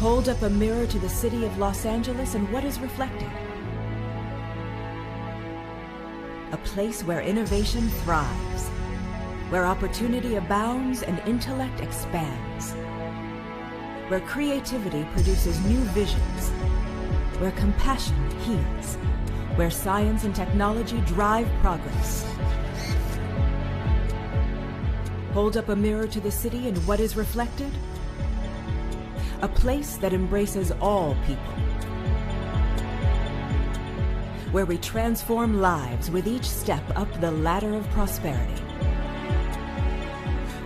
Hold up a mirror to the city of Los Angeles and what is reflected? A place where innovation thrives, where opportunity abounds and intellect expands, where creativity produces new visions, where compassion heals, where science and technology drive progress. Hold up a mirror to the city and what is reflected? A place that embraces all people, where we transform lives with each step up the ladder of prosperity,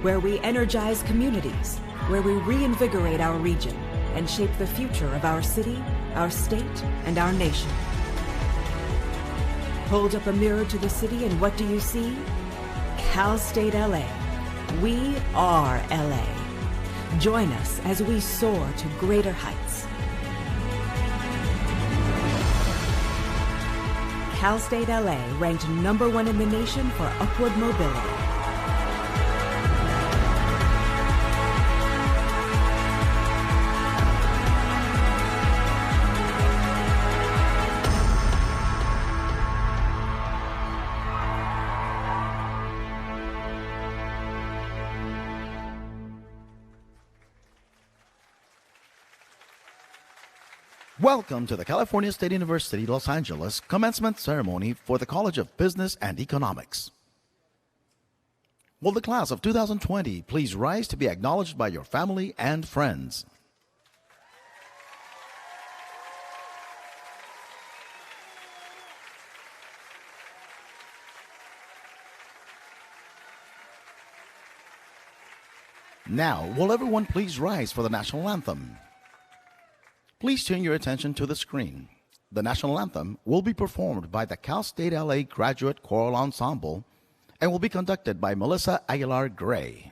where we energize communities, where we reinvigorate our region and shape the future of our city, our state, and our nation. Hold up a mirror to the city and what do you see? Cal State LA. We are LA. Join us as we soar to greater heights. Cal State LA ranked #1 in the nation for upward mobility. Welcome to the California State University, Los Angeles commencement ceremony for the College of Business and Economics. Will the class of 2020 please rise to be acknowledged by your family and friends? Now, will everyone please rise for the national anthem? Please turn your attention to the screen. The national anthem will be performed by the Cal State LA Graduate Choral Ensemble and will be conducted by Melissa Aguilar Gray.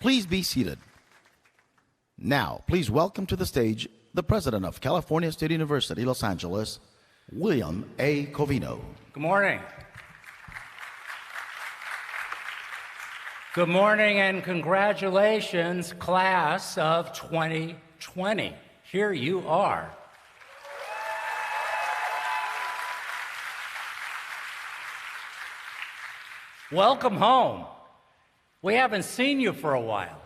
Please be seated. Now, please welcome to the stage the President of California State University, Los Angeles, William A. Covino. Good morning. Good morning and congratulations, class of 2020. Here you are. Welcome home. We haven't seen you for a while,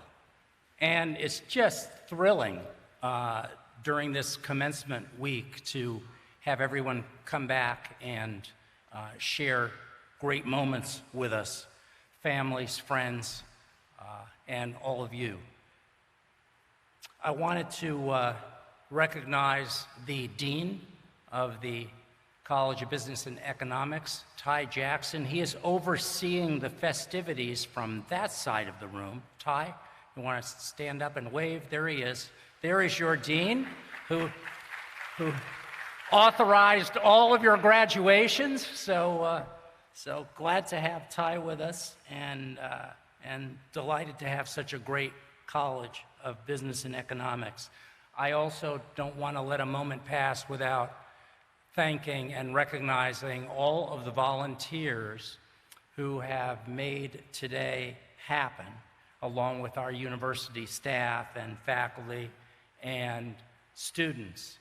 and it's just thrilling during this commencement week to have everyone come back and share great moments with us, families, friends, and all of you. I wanted to recognize the Dean of the College of Business and Economics, Ty Jackson. He is overseeing the festivities from that side of the room. Ty, you want to stand up and wave? There he is. There is your dean who authorized all of your graduations. So glad to have Ty with us, and delighted to have such a great College of Business and Economics. I also don't want to let a moment pass without thanking and recognizing all of the volunteers who have made today happen, along with our university staff and faculty and students.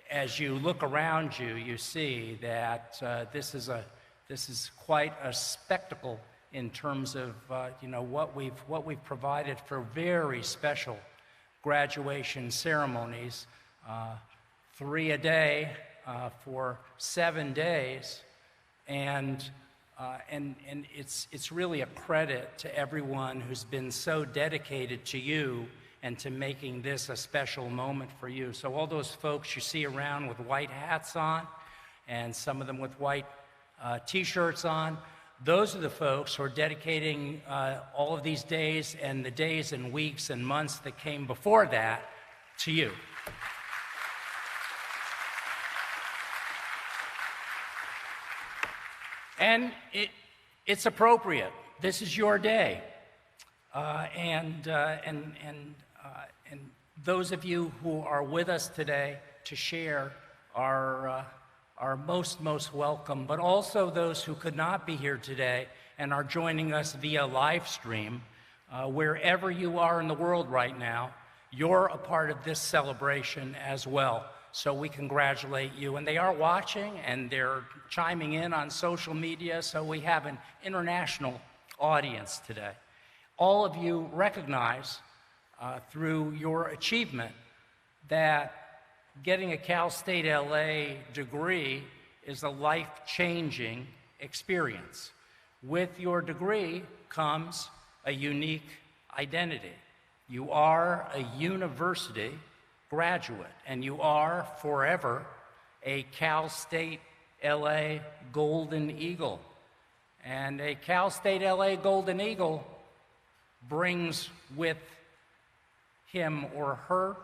As you look around you, you see that this is quite a spectacle in terms of what we've provided for very special graduation ceremonies, 3 a day. For 7 days, and it's really a credit to everyone who's been so dedicated to you and to making this a special moment for you. So all those folks you see around with white hats on, and some of them with white t-shirts on, those are the folks who are dedicating all of these days and the days and weeks and months that came before that to you. And it's appropriate. This is your day, and those of you who are with us today to share are most welcome. But also those who could not be here today and are joining us via live stream, wherever you are in the world right now, you're a part of this celebration as well. So we congratulate you. And they are watching and they're chiming in on social media, so we have an international audience today. All of you recognize through your achievement that getting a Cal State LA degree is a life-changing experience. With your degree comes a unique identity. You are a university graduate, and you are forever a Cal State LA Golden Eagle. And a Cal State LA Golden Eagle brings with him or her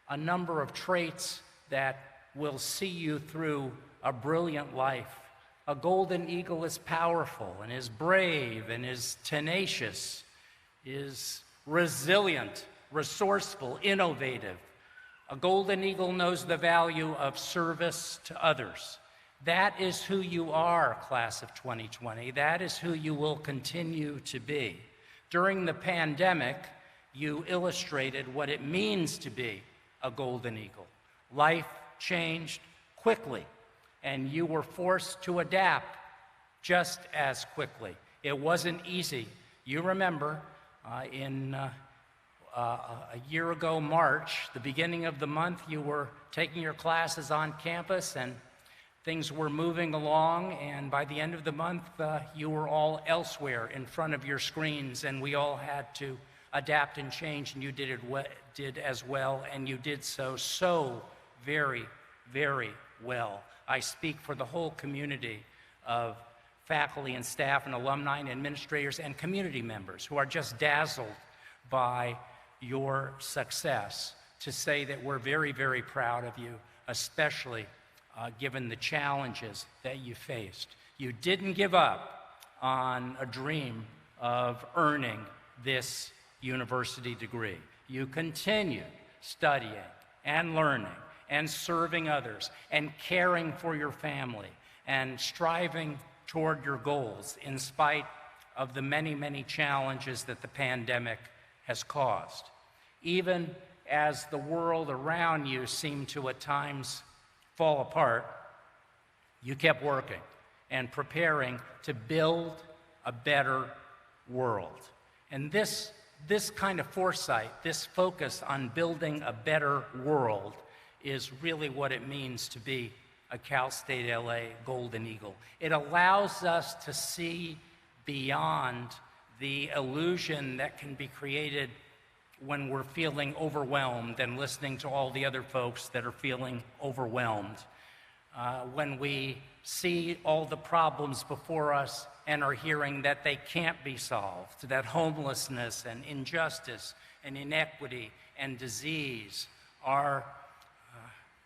a number of traits that will see you through a brilliant life. A Golden Eagle is powerful and is brave and is tenacious, is resilient, resourceful, innovative. A Golden Eagle knows the value of service to others. That is who you are, class of 2020. That is who you will continue to be. During the pandemic, you illustrated what it means to be a Golden Eagle. Life changed quickly, and you were forced to adapt just as quickly. It wasn't easy. You remember a year ago, March, the beginning of the month, you were taking your classes on campus and things were moving along, and by the end of the month, you were all elsewhere in front of your screens, and we all had to adapt and change, and you did as well, and you did so very, very well. I speak for the whole community of faculty and staff and alumni and administrators and community members who are just dazzled by your success to say that we're very, very proud of you, especially given the challenges that you faced. You didn't give up on a dream of earning this university degree. You continued studying and learning and serving others and caring for your family and striving toward your goals in spite of the many, many challenges that the pandemic has caused. Even as the world around you seemed to at times fall apart, you kept working and preparing to build a better world. And this kind of foresight, this focus on building a better world, is really what it means to be a Cal State LA Golden Eagle. It allows us to see beyond the illusion that can be created when we're feeling overwhelmed and listening to all the other folks that are feeling overwhelmed. When we see all the problems before us and are hearing that they can't be solved, that homelessness and injustice and inequity and disease are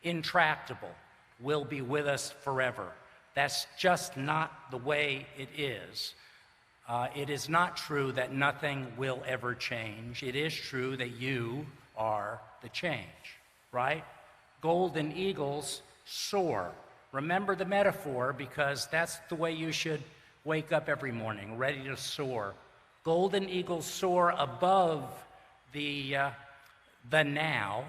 intractable, will be with us forever. That's just not the way it is. It is not true that nothing will ever change. It is true that you are the change, right? Golden eagles soar. Remember the metaphor, because that's the way you should wake up every morning, ready to soar. Golden eagles soar above the now,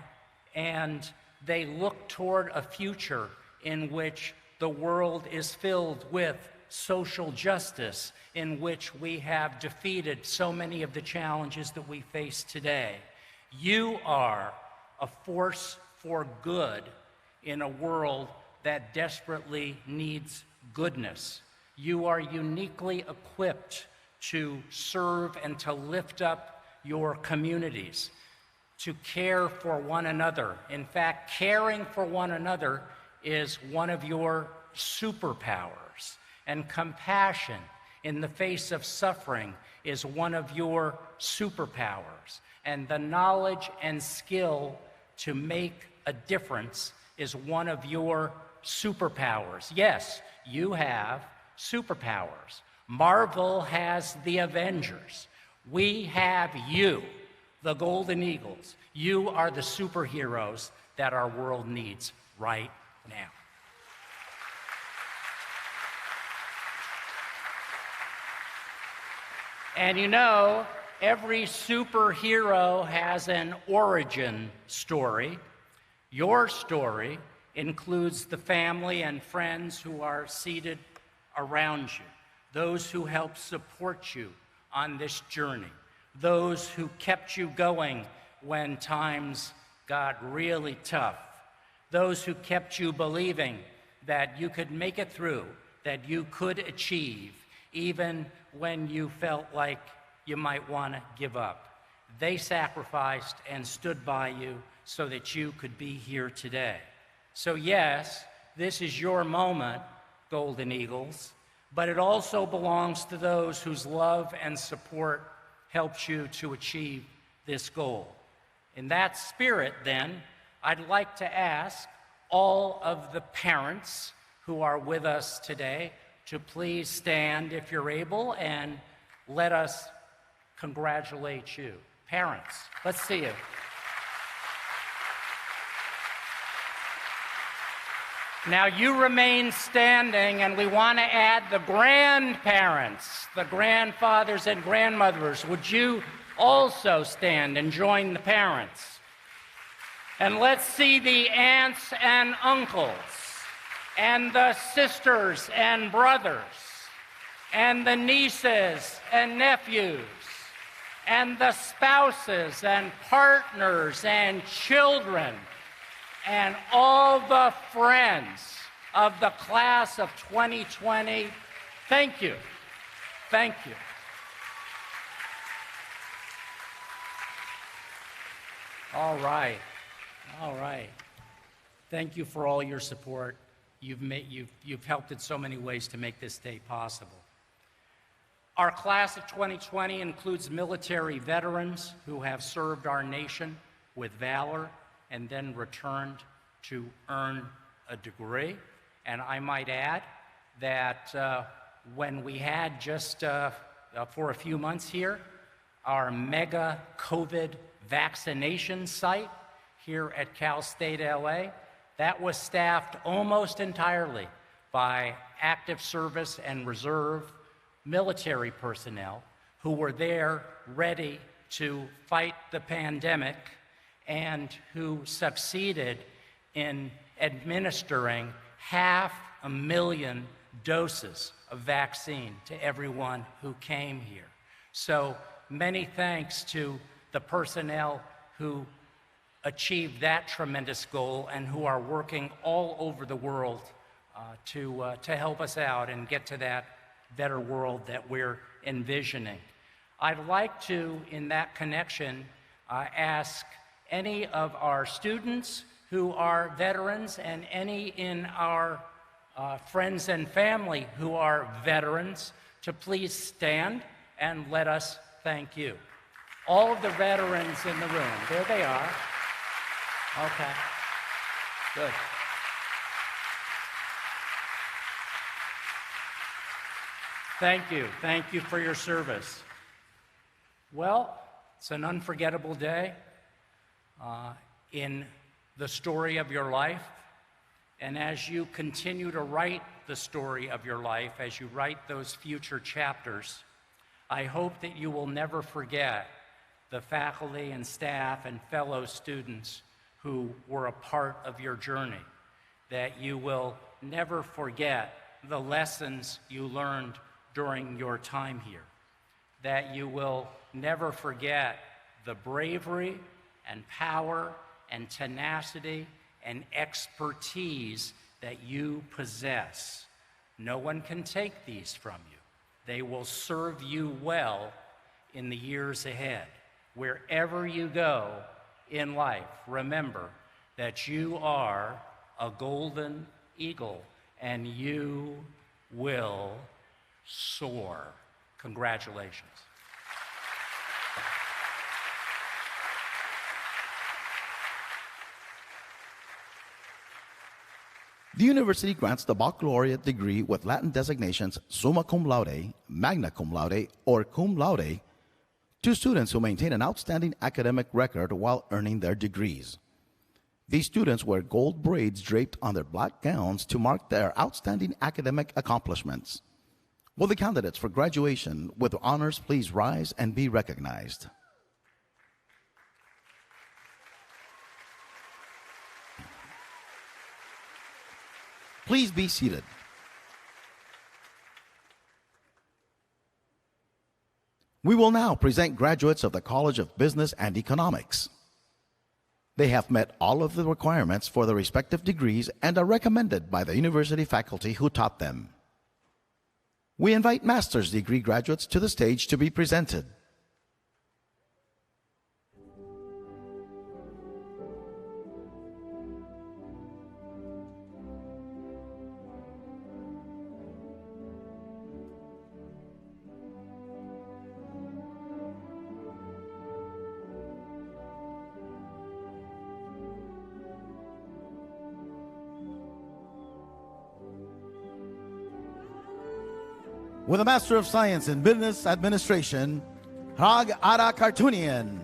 and they look toward a future in which the world is filled with social justice, in which we have defeated so many of the challenges that we face today. You are a force for good in a world that desperately needs goodness. You are uniquely equipped to serve and to lift up your communities, to care for one another. In fact, caring for one another is one of your superpowers. And compassion in the face of suffering is one of your superpowers. And the knowledge and skill to make a difference is one of your superpowers. Yes, you have superpowers. Marvel has the Avengers. We have you, the Golden Eagles. You are the superheroes that our world needs right now. And you know, every superhero has an origin story. Your story includes the family and friends who are seated around you, those who help support you on this journey, those who kept you going when times got really tough, those who kept you believing that you could make it through, that you could achieve, even when you felt like you might want to give up. They sacrificed and stood by you so that you could be here today. So yes, this is your moment, Golden Eagles, but it also belongs to those whose love and support helped you to achieve this goal. In that spirit, then, I'd like to ask all of the parents who are with us today to please stand if you're able, and let us congratulate you. Parents, let's see you. Now you remain standing, and we want to add the grandparents, the grandfathers and grandmothers. Would you also stand and join the parents? And let's see the aunts and uncles, and the sisters and brothers, and the nieces and nephews, and the spouses and partners and children, and all the friends of the class of 2020. Thank you. Thank you. All right. All right. Thank you for all your support. You've helped in so many ways to make this day possible. Our class of 2020 includes military veterans who have served our nation with valor and then returned to earn a degree. And I might add that when we had just for a few months here, our mega COVID vaccination site here at Cal State LA, that was staffed almost entirely by active service and reserve military personnel who were there ready to fight the pandemic and who succeeded in administering 500,000 doses of vaccine to everyone who came here. So many thanks to the personnel who achieved that tremendous goal and who are working all over the world to help us out and get to that better world that we're envisioning. I'd like to, in that connection, ask any of our students who are veterans and any in our friends and family who are veterans to please stand and let us thank you. All of the veterans in the room, there they are. Okay, good. Thank you for your service. Well, it's an unforgettable day in the story of your life. And as you continue to write the story of your life, as you write those future chapters, I hope that you will never forget the faculty and staff and fellow students who were a part of your journey, that you will never forget the lessons you learned during your time here, that you will never forget the bravery and power and tenacity and expertise that you possess. No one can take these from you. They will serve you well in the years ahead. Wherever you go in life, remember that you are a golden eagle and you will soar. Congratulations. The university grants the baccalaureate degree with Latin designations summa cum laude, magna cum laude, or cum laude to students who maintain an outstanding academic record while earning their degrees. These students wear gold braids draped on their black gowns to mark their outstanding academic accomplishments. Will the candidates for graduation with honors please rise and be recognized? Please be seated. We will now present graduates of the College of Business and Economics. They have met all of the requirements for their respective degrees and are recommended by the university faculty who taught them. We invite master's degree graduates to the stage to be presented. With a Master of Science in Business Administration, Hrag Ara Kartunian.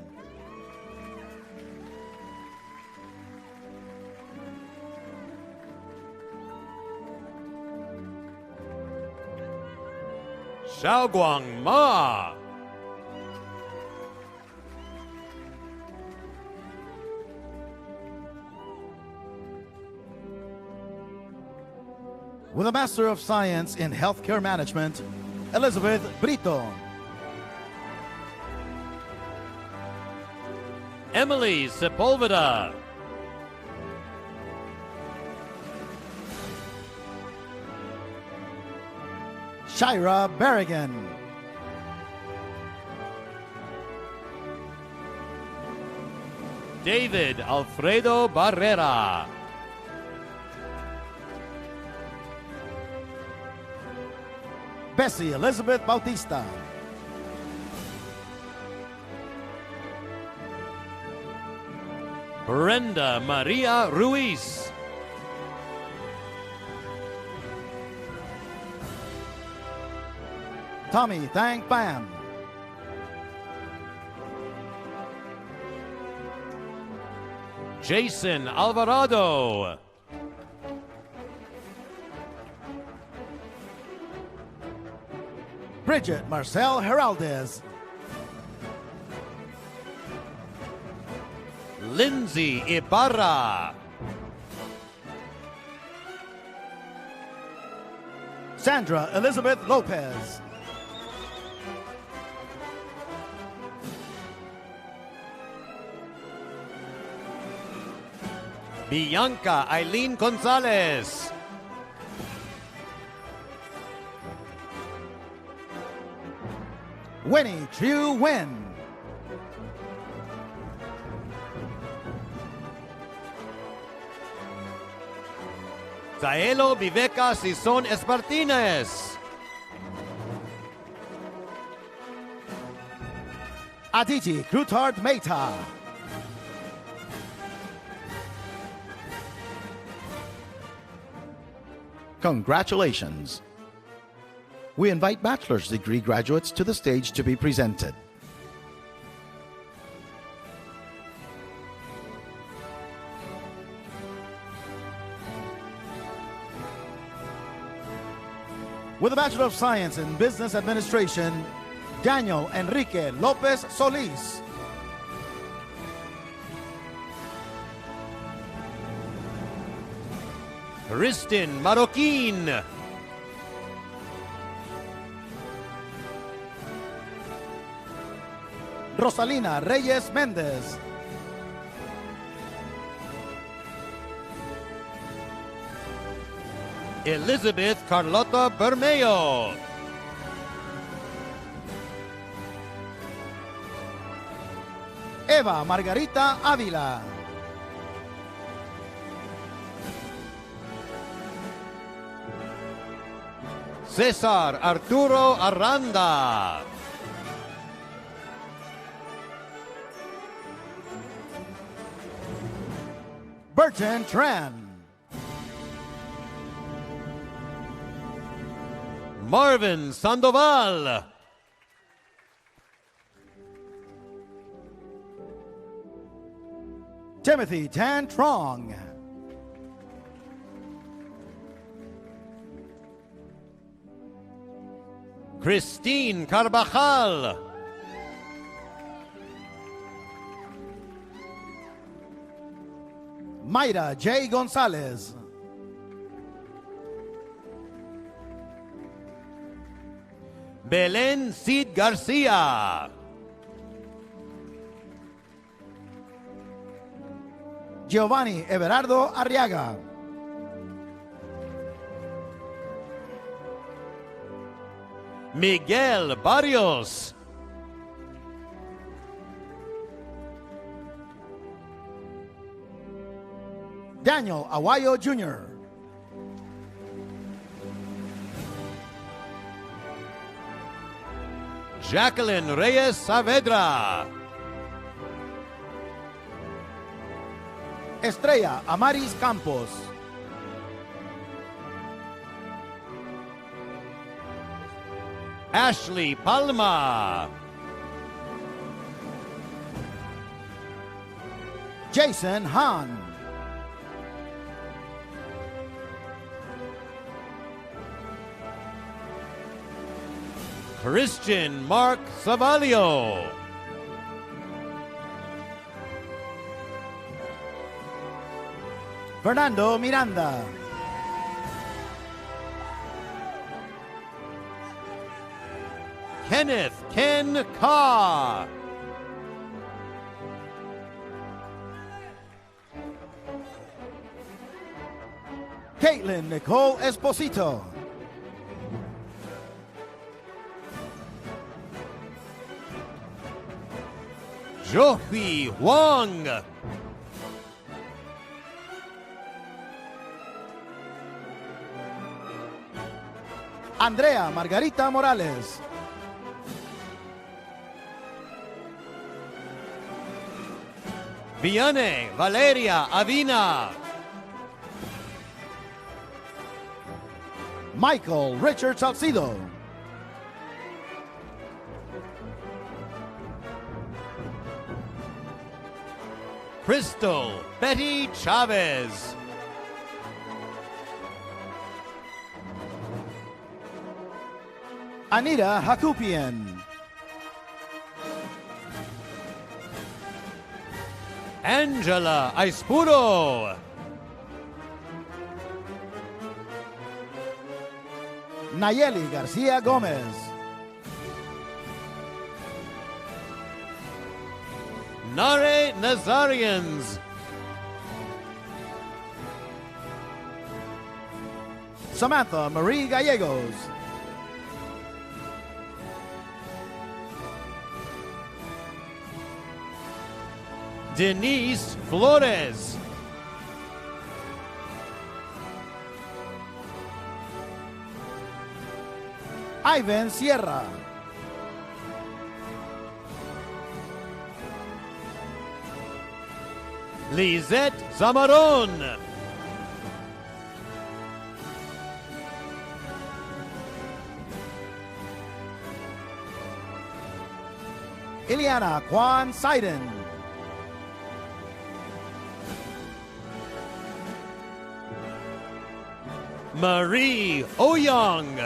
Xiaoguang Ma. With a Master of Science in Healthcare Management, Elizabeth Brito. Emily Sepulveda. Shira Berrigan. David Alfredo Barrera. Bessie Elizabeth Bautista. Brenda Maria Ruiz. Tommy Thang Pham. Jason Alvarado. Bridget Marcel Heraldez. Lindsay Ibarra. Sandra Elizabeth Lopez. Bianca Eileen Gonzalez. Winnie Chiu Wen. Zaelo Viveca Sison Espartines. Aditi Clutard Mehta. Congratulations! We invite bachelor's degree graduates to the stage to be presented. With a Bachelor of Science in Business Administration, Daniel Enrique Lopez Solis. Kristin Marroquin. Rosalina Reyes Mendez. Elizabeth Carlota Bermeo. Eva Margarita Ávila. Cesar Arturo Aranda. Burton Tran. Marvin Sandoval. Timothy Tan Trong. Christine Carvajal. Mayra J. Gonzalez. Belen Cid Garcia. Giovanni Everardo Arriaga. Miguel Barrios. Daniel Aguayo Jr. Jacqueline Reyes Saavedra. Estrella Amaris Campos. Ashley Palma. Jason Han. Christian Mark Savalio. Fernando Miranda. Kenneth Ken Carr. Caitlin Nicole Esposito. Johui Huang. Andrea Margarita Morales. Viane Valeria Avina. Michael Richard Salcido. Crystal Betty Chavez. Anita Hakupian. Angela Aispuro. Nayeli Garcia Gomez. Nare Nazarians. Samantha Marie Gallegos. Denise Flores. Ivan Sierra. Lizette Zamaron. Ileana Kwan Seiden. Marie Oyong.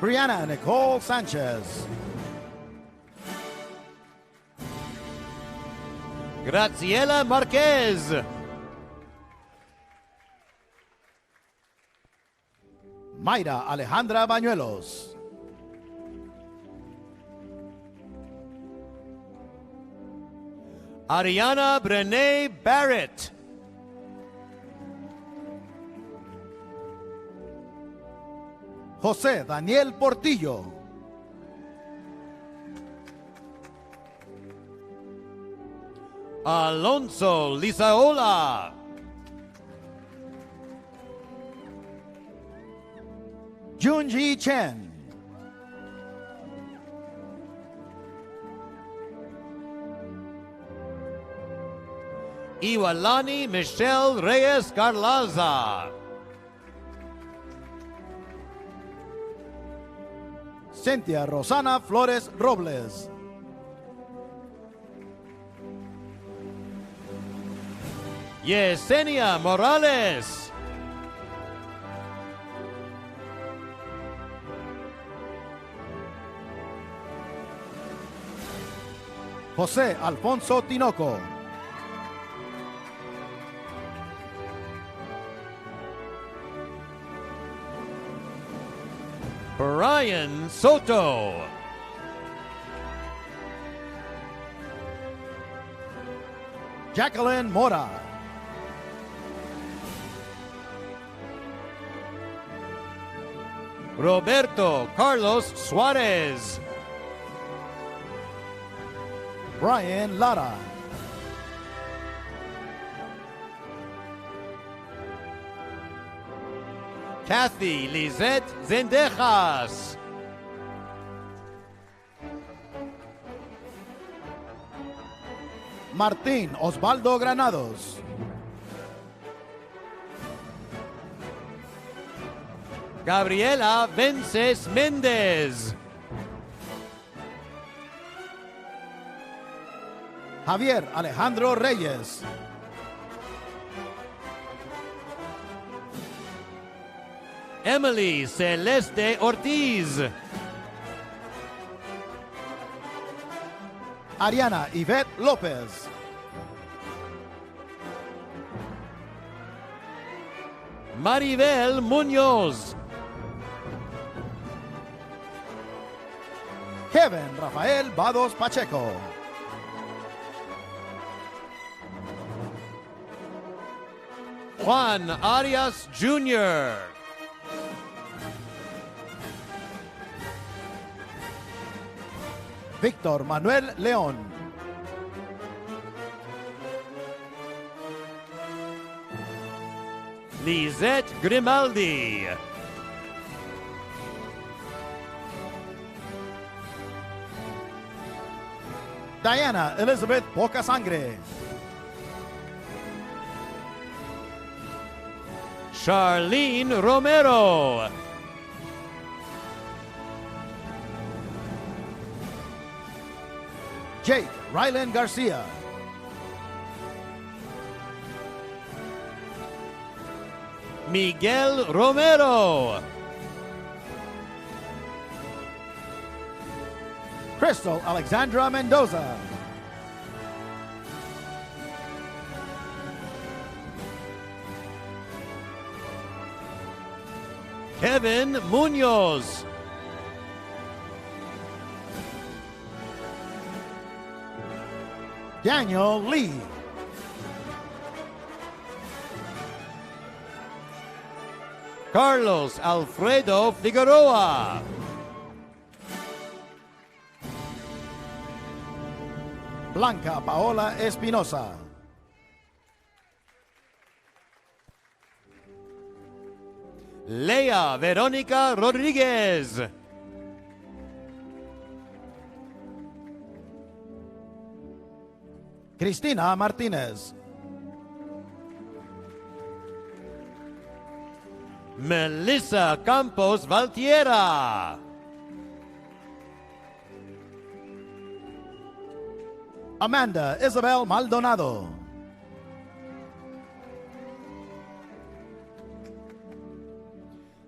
Brianna Nicole Sanchez. Graciela Marquez. Mayra Alejandra Bañuelos. Ariana Brene Barrett. José Daniel Portillo. Alonso Lizaola. Junji Chen. Iwalani Michelle Reyes Carlaza. Cynthia Rosana Flores Robles. Yesenia Morales. José Alfonso Tinoco. Brian Soto. Jacqueline Mora. Roberto Carlos Suarez. Brian Lara. Kathy Lizette Zendejas. Martín Osvaldo Granados. Gabriela Vences Méndez. Javier Alejandro Reyes. Emily Celeste Ortiz. Ariana Yvette López. Maribel Muñoz. Kevin Rafael Vados Pacheco. Juan Arias Jr. Víctor Manuel León. Lisette Grimaldi. Diana Elizabeth Pocasangre. Charlene Romero. Jake Rylan Garcia. Miguel Romero. Crystal Alexandra Mendoza. Kevin Munoz. Daniel Lee. Carlos Alfredo Figueroa. Blanca Paola Espinosa. Leia Verónica Rodríguez. Cristina Martinez. Melissa Campos Valtiera. Amanda Isabel Maldonado.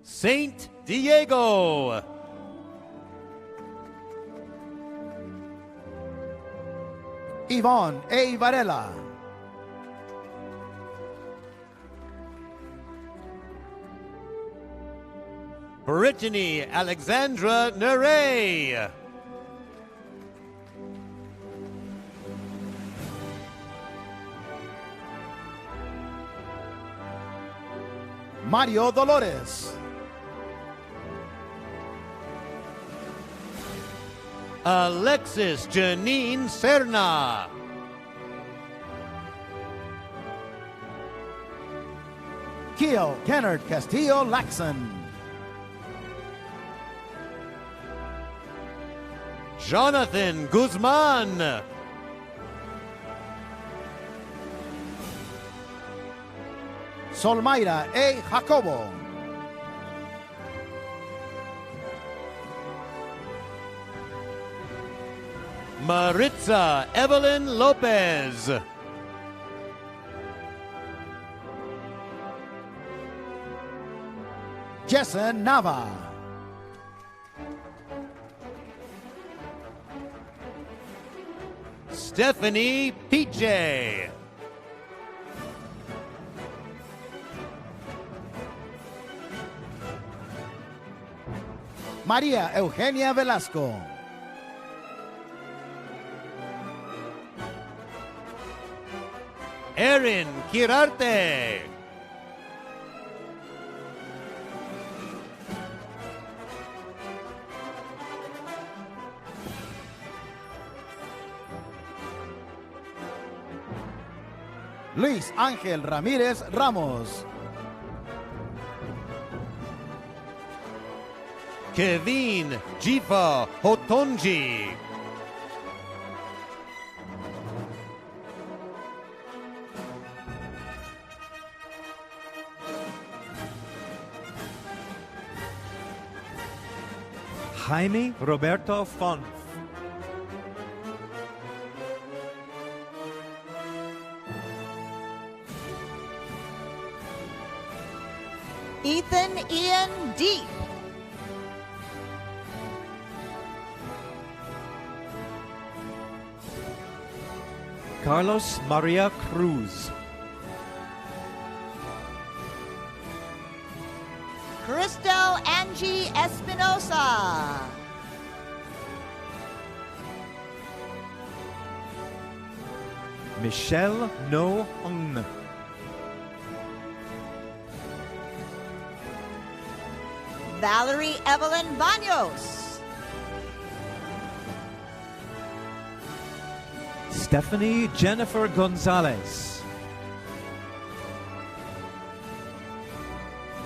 Saint Diego. Yvonne A. Varela. Brittany Alexandra Nerey. Mario Dolores. Alexis Janine Serna. Kiel Kennard Castillo Laxon. Jonathan Guzman. Solmayra A. Jacobo. Maritza Evelyn Lopez. Jessen Nava. Stephanie PJ. María Eugenia Velasco. Erin Quirarte. Luis Ángel Ramírez Ramos. Kevin Jifa Hotonji. Jaime Roberto Font. Ethan Ian Deep. Carlos Maria Cruz. Crystal Angie Espinosa. Michelle No Hung. Valerie Evelyn Baños. Stephanie Jennifer Gonzalez.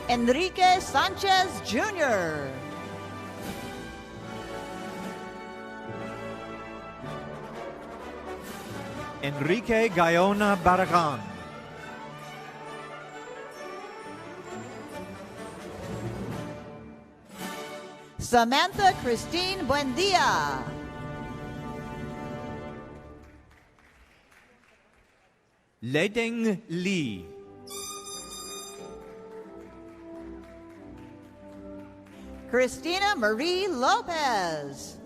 Enrique Sanchez Jr. Enrique Gayona Barragan. Samantha Christine Buendia. Leding Lee. Christina Marie Lopez.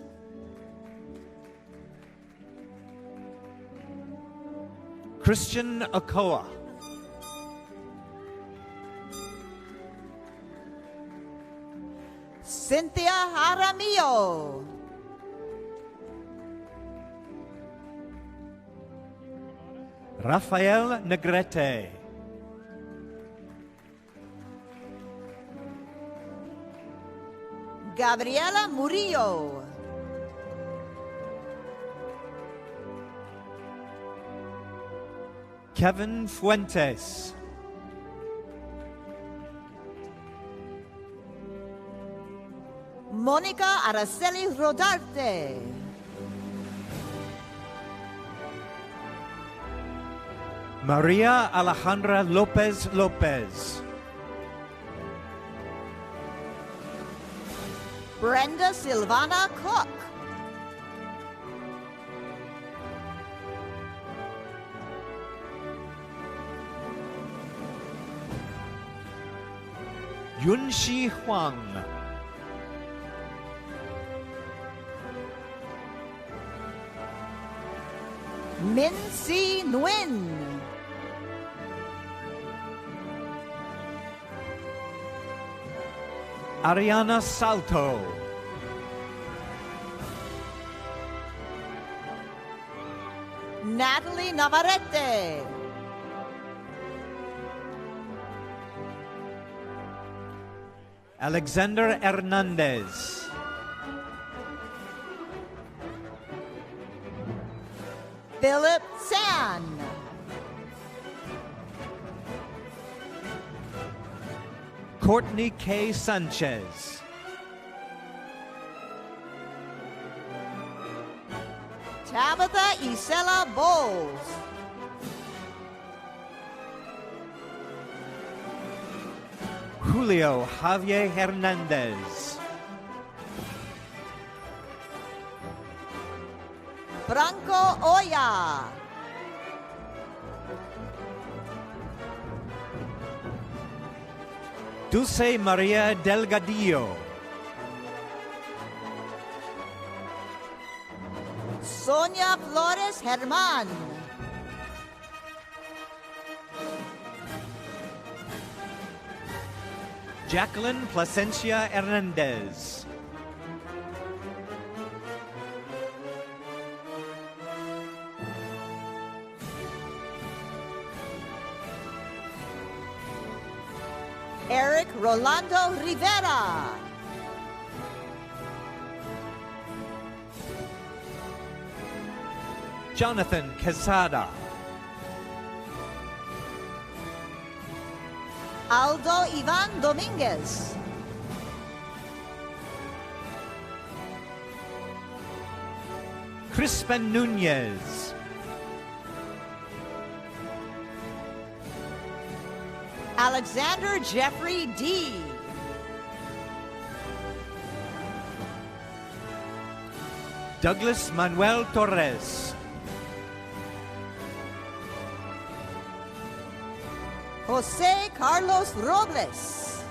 Christian Okoa. Cynthia Jaramillo. Rafael Negrete. Gabriela Murillo. Kevin Fuentes. Monica Araceli Rodarte. Maria Alejandra Lopez Lopez. Brenda Silvana Cook. Yunxi Huang. Min Si Nguyen. Ariana Salto. Natalie Navarrete. Alexander Hernandez. Philip San. Courtney K. Sanchez. Tabitha Isela Bowles. Julio Javier Hernandez. Franco Oya. Dulce Maria Delgadillo. Sonia Flores Herman. Jacqueline Placencia Hernandez. Eric Rolando Rivera. Jonathan Quesada. Aldo Ivan Dominguez. Crispin Nunez. Alexander Jeffrey D. Douglas Manuel Torres. Jose Carlos Robles.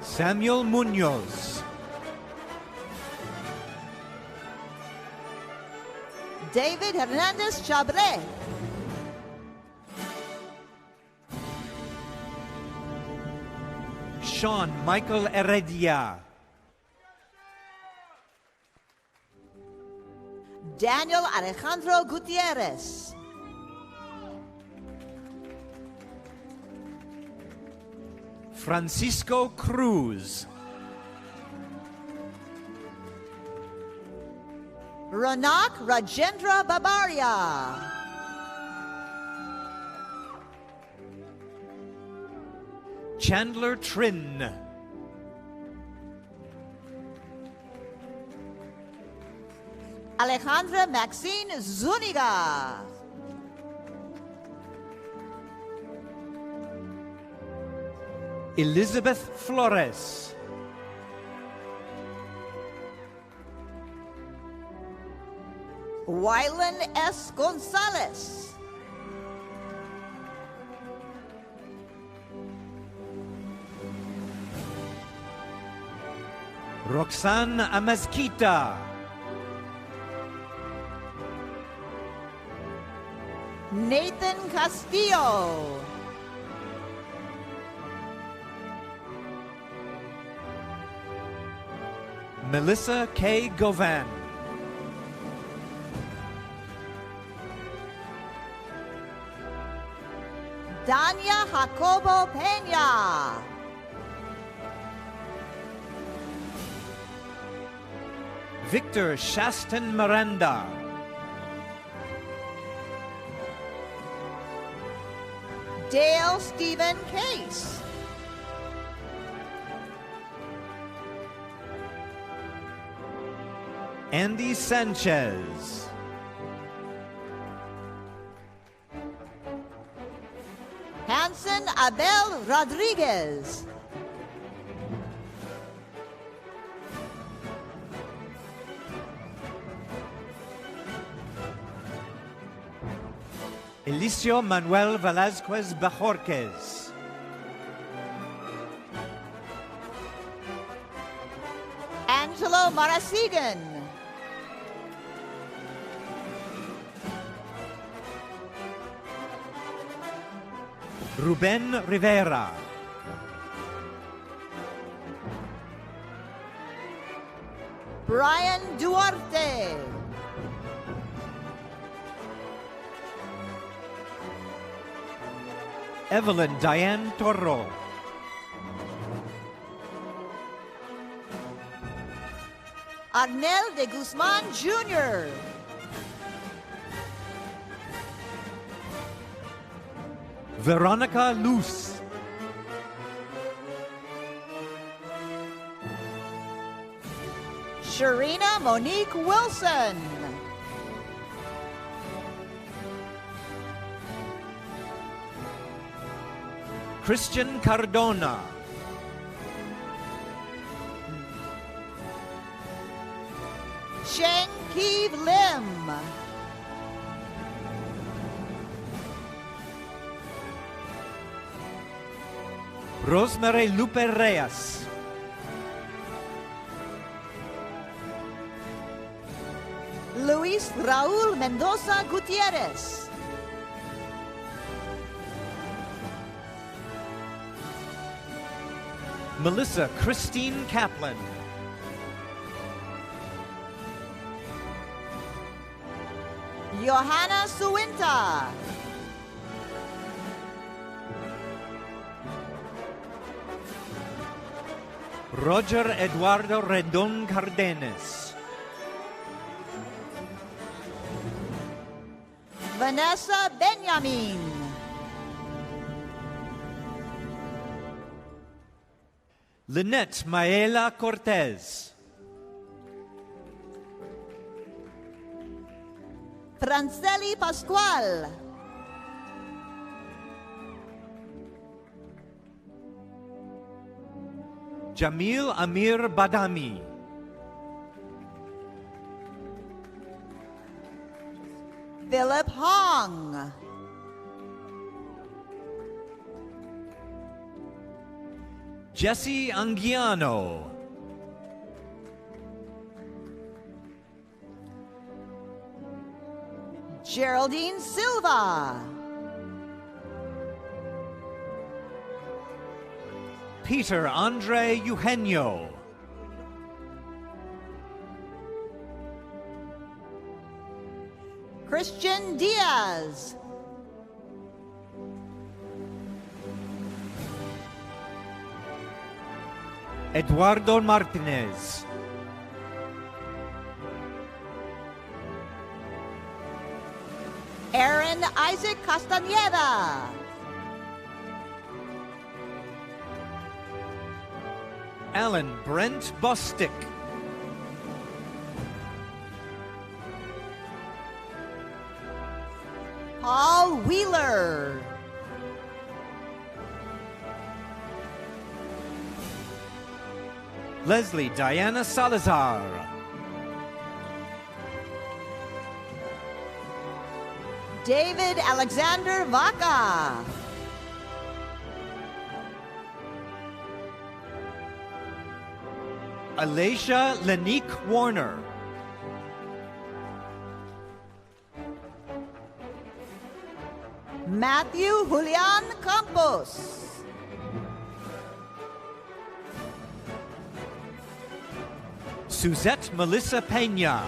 Samuel Munoz. David Hernandez Chabre. Sean Michael Heredia. Daniel Alejandro Gutierrez. Francisco Cruz. Ronak Rajendra Babaria. Chandler Trin. Alejandra Maxine Zuniga. Elizabeth Flores. Wylan S. Gonzalez. Roxanne Amazquita. Nathan Castillo. Melissa K. Govan. Dania Jacobo Peña. Victor Shaston Miranda. Dale Stephen Case. Andy Sanchez. Hanson Abel Rodriguez. Elicio Manuel Velazquez Bajorquez. Angelo Marasigan. Ruben Rivera. Brian Duarte. Evelyn Diane Toro. Arnel de Guzman Jr. Veronica Luz. Sharina Monique Wilson. Christian Cardona. Sheng Keeve Lim. Rosemary Lupe Reyes. Luis Raúl Mendoza Gutierrez. Melissa Christine Kaplan. Johanna Suwinta. Roger Eduardo Rendon Cardenas. Vanessa Benjamin. Lynette Maela Cortez. Franceli Pascual. Jamil Amir Badami. Philip Hong. Jesse Anguiano. Geraldine Silva. Peter Andre Eugenio. Christian Diaz. Eduardo Martinez. Aaron Isaac Castañeda. Alan Brent Bostick. Paul Wheeler. Leslie Diana Salazar. David Alexander Vaca. Alicia Lenique Warner. Matthew Julian Campos. Suzette Melissa Peña.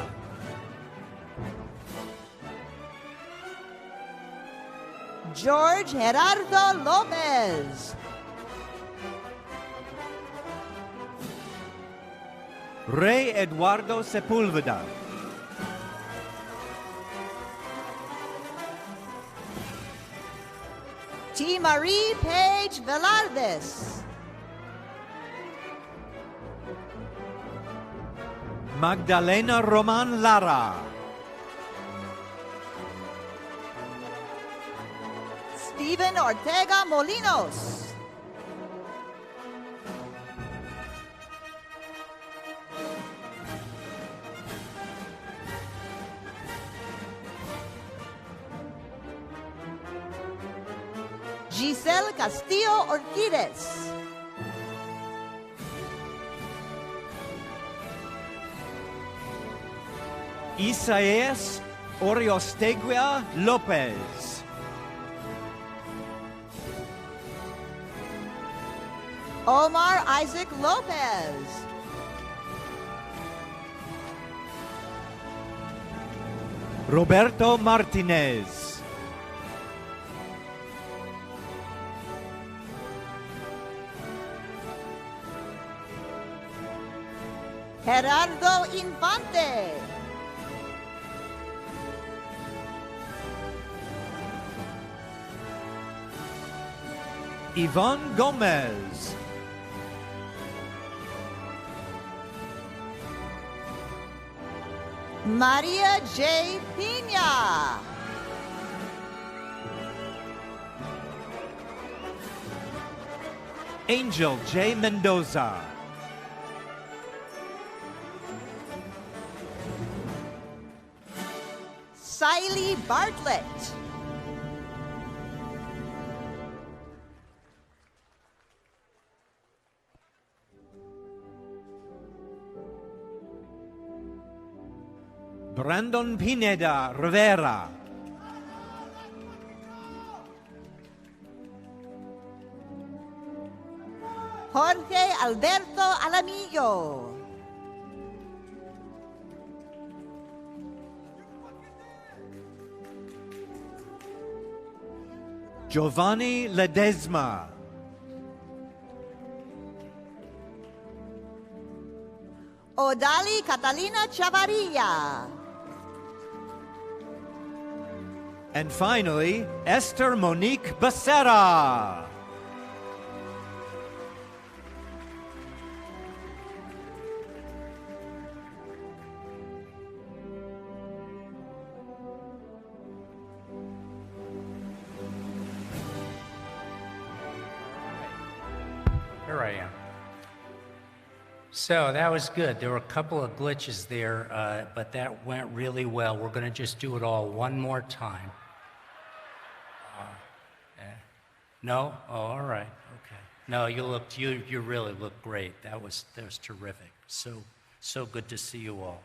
George Gerardo Lopez. Ray Eduardo Sepulveda. T. Marie Page Velardes. Magdalena Roman Lara. Stephen Ortega Molinos. Giselle Castillo Orquides. Isaías Oriostegua Lopez. Omar Isaac Lopez. Roberto Martinez. Gerardo Infante. Yvonne Gomez. Maria J. Pina. Angel J. Mendoza. Siley Bartlett. Brandon Pineda Rivera. Jorge Alberto Alamillo. Giovanni Ledesma. Odali Catalina Chavarria. And finally, Esther Monique Becerra. Here I am. So that was good. There were a couple of glitches there, but that went really well. We're going to just do it all one more time. No? Oh, all right. Okay. No, you really look great. That was terrific. So good to see you all.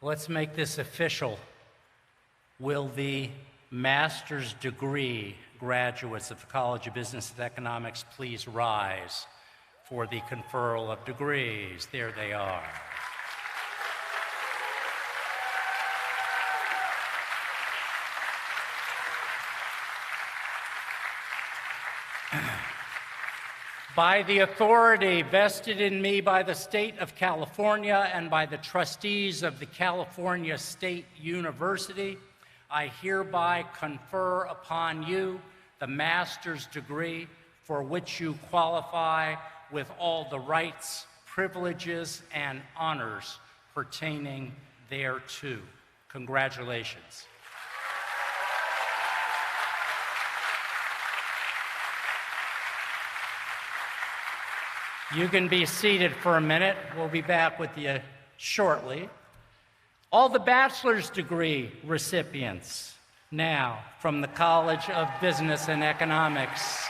Let's make this official. Will the master's degree graduates of the College of Business and Economics please rise for the conferral of degrees? There they are. By the authority vested in me by the state of California and by the trustees of the California State University, I hereby confer upon you the master's degree for which you qualify with all the rights, privileges, and honors pertaining thereto. Congratulations. You can be seated for a minute. We'll be back with you shortly. All the bachelor's degree recipients now from the College of Business and Economics.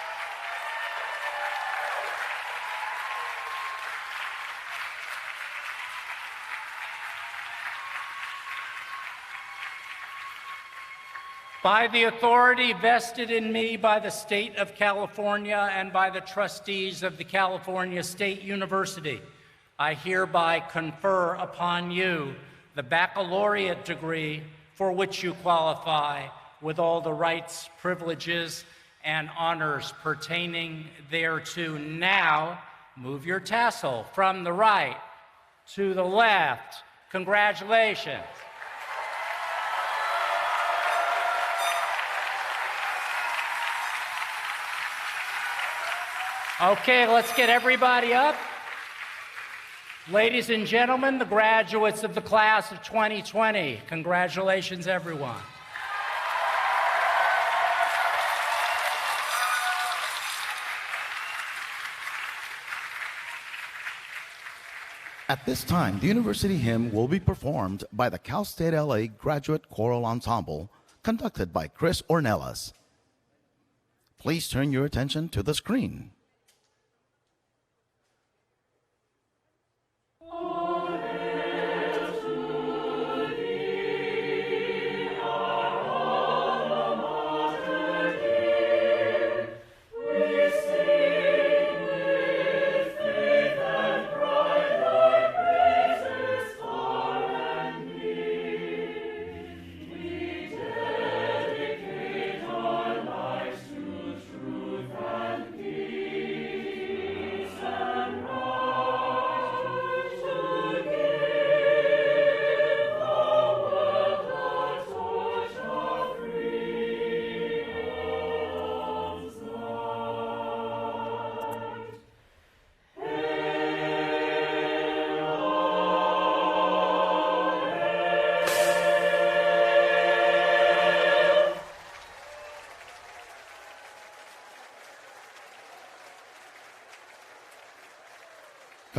By the authority vested in me by the state of California and by the trustees of the California State University, I hereby confer upon you the baccalaureate degree for which you qualify, with all the rights, privileges, and honors pertaining thereto. Now, move your tassel from the right to the left. Congratulations. Okay, let's get everybody up. Ladies and gentlemen, the graduates of the class of 2020. Congratulations, everyone. At this time, the university hymn will be performed by the Cal State LA Graduate Choral Ensemble, conducted by Chris Ornelas. Please turn your attention to the screen.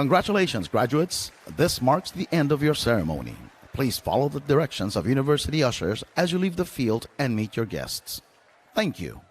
Congratulations, graduates. This marks the end of your ceremony. Please follow the directions of university ushers as you leave the field and meet your guests. Thank you.